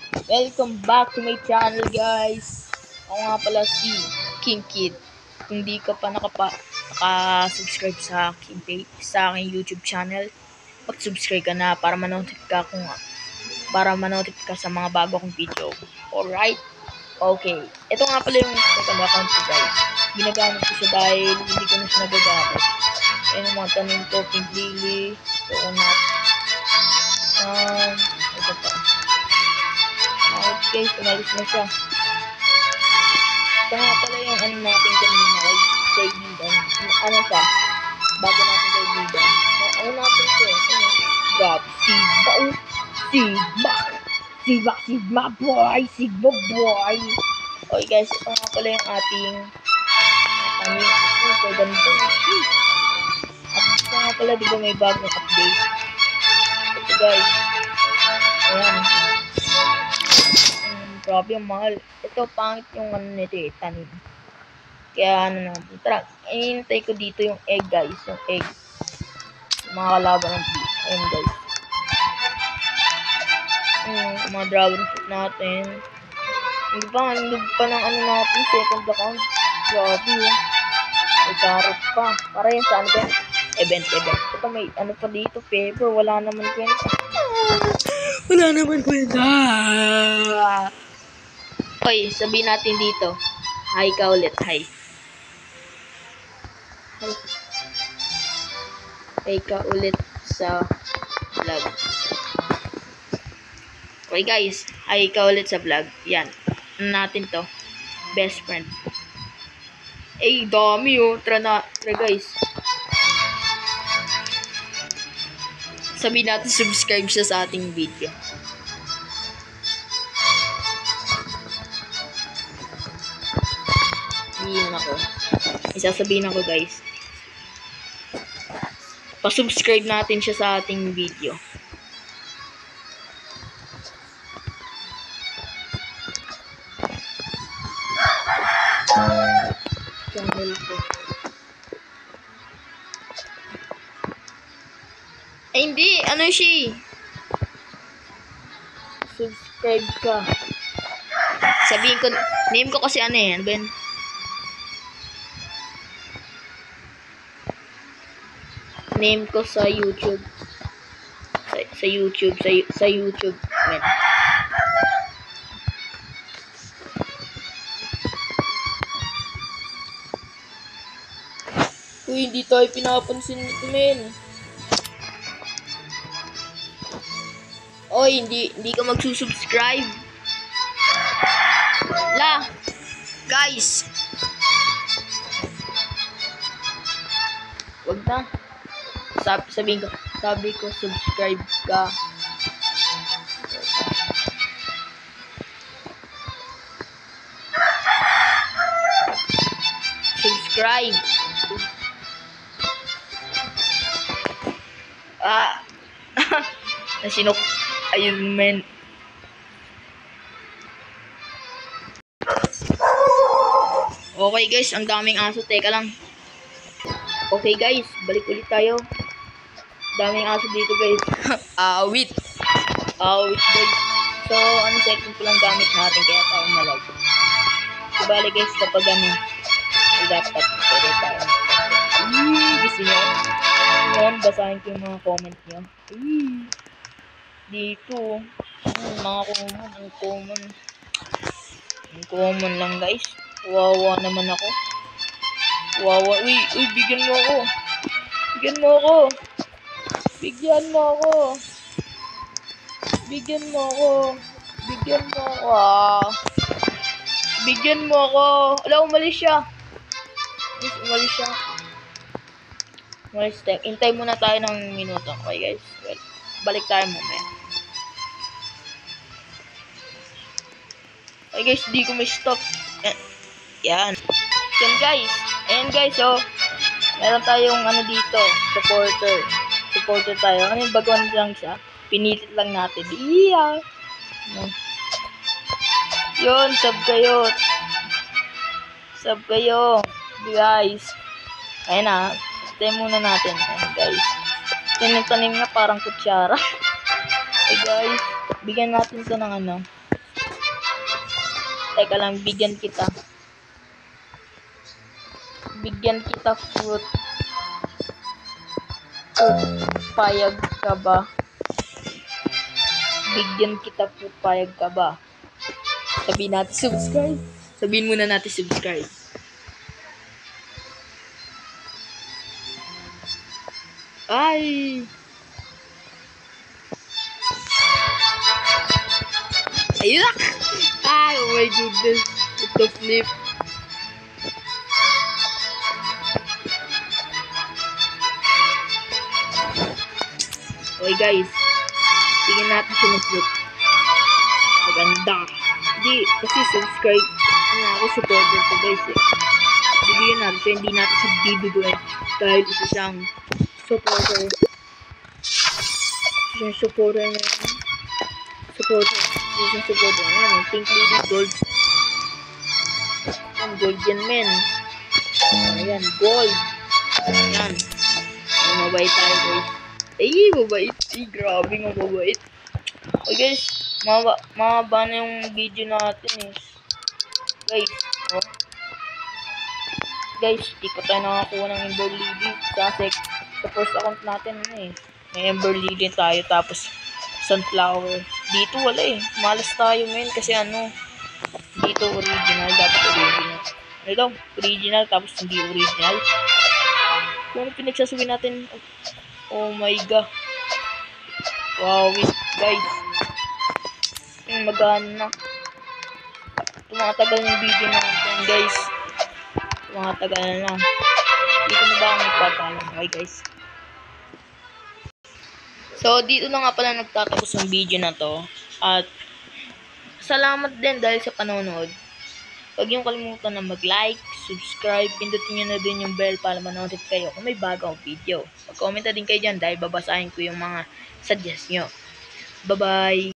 Welcome back to my channel, guys. Ako nga pala si King Kid. Kung di ka pa naka-subscribe sa sa aking YouTube channel, mag-subscribe ka na para manotify ka sa mga bago kong video. Alright? Okay. Ito nga pala yung second account ko, guys. Ginagamit ko siya dahil hindi ko na siya nagagamit. Ayan yung mga tanim ko, pink lily, coconut. Ito pa. Okay, umalis na siya. Ito nga pala yung ano natin kanina, kaibigan. Ano siya? Bago natin kaibigan. Ano natin siya? Grab, Sigma boy! Okay guys, ito nga pala yung ating tanim. Okay, ganito. At ito nga pala, di ba may bagong update? Ito guys. Ayan. Grabe ang mahal. Ito, pangit yung ano nito eh, tanim. Kaya ano natin. Tara, inintay ko dito yung egg guys. Yung egg. Yung mga kalaban ng beef. Ayun guys. Mga dragon fruit natin. Hindi ba, ang lug pa ng ano natin, second account. Grabe yun. May carrot pa. Para yun sa ano ba? Event. Ito may ano pa dito, paper. Wala naman kwenta. Okay, sabihin natin dito. Hi ka ulit. Hi. Hi ka ulit sa vlog. Okay guys, hi ka ulit sa vlog. Yan. Ano natin to? Best friend. Eh, dami oh. Tara guys. Sabihin natin subscribe siya sa ating video. Isasabihin ako guys. Pa-subscribe natin siya sa ating video. Channel ko. Ay hindi, ano siya? Subscribe ka. Sabihin ko, name ko kasi ano eh, ano ba yun? Name ko sa YouTube. Sa YouTube. Wait. Uy, hindi tayo pinapansin nito, men. Oy, hindi ka magsusubscribe. La, guys. Wag na. Sabi ko subscribe ka. Subscribe. Nasinok. Ayun men. Okay guys, ang daming aso. Teka lang. Okay guys, balik ulit tayo. Daming aso dito guys. Awit guys. So, ano second ko lang gamit natin kaya tayo malag. So, bali guys, kapag ano, dapat pwede tayo. Gusto nyo? Ngayon, basahin ko yung mga comment nyo. Dito, mga common. Ang common lang guys. Wawa naman ako. Wawa. Uy, bigyan mo ako. Bigyan mo ako. Wala, umalis siya. Umalis tayo. Hintay muna tayo ng minuto. Okay guys. Well, balik tayo mamaya. Okay guys, di ko may stop. Yan. Ayan guys, oh. Meron tayong ano dito, supporter tayo. Ano yung baguhan lang siya? Pinilit lang natin. Iya. Yun, sub kayo. Guys. Ayan na. Stay muna natin. Ayan guys. Yan yung tanim na parang kutsara. Okay guys. Bigyan natin to ng ano. Teka lang, bigyan kita. Bigyan kita fruit. Payag ka ba? Bigyan kita fruit, payag ka ba? Sabihin natin subscribe. Sabihin muna natin subscribe. Ay! Ayun! Ay, oh my goodness. Ito flip. Okay guys, tingnan natin siya ng fruit. Maganda. Hindi, kasi subscribe na ako, supporter ko guys eh. Bibigyan natin siya, hindi natin siya bibigyan dahil isa siyang supporter. Isa siyang supporter na yun. Supporter. Isa siyang supporter na yun. Pink Lady Gold. Ayan, gold yan men. Ayan, gold. Ayan. Ay, mabait tayo guys. Ay, mabait. Ay, grabe nga mabait. Okay guys, mahaba na yung video natin eh. Guys, oh. Guys, di pa tayo nakakuha ng Ember Lily. Kasi sa first account natin eh. May Ember Lily tayo tapos Sunflower. Dito wala eh. Malas tayo ngayon kasi ano. Dito original, dapat original. Ano daw? Original tapos hindi original. Kung ano pinagsasabi natin. Oh my god. Wow, guys. Magana na. Tumatagal yung video natin, guys. Tumatagal na. Dito na ba ako nagpapaalam? Okay, guys. So, dito na nga pala nagtatapos yung video na to. At, salamat din dahil sa panonood. Huwag yung kalimutan na mag-like, subscribe, pindutin nyo na din yung bell para manotit kayo kung may bagong video. Mag-comment na din kayo dyan dahil babasahin ko yung mga suggest nyo. Bye-bye!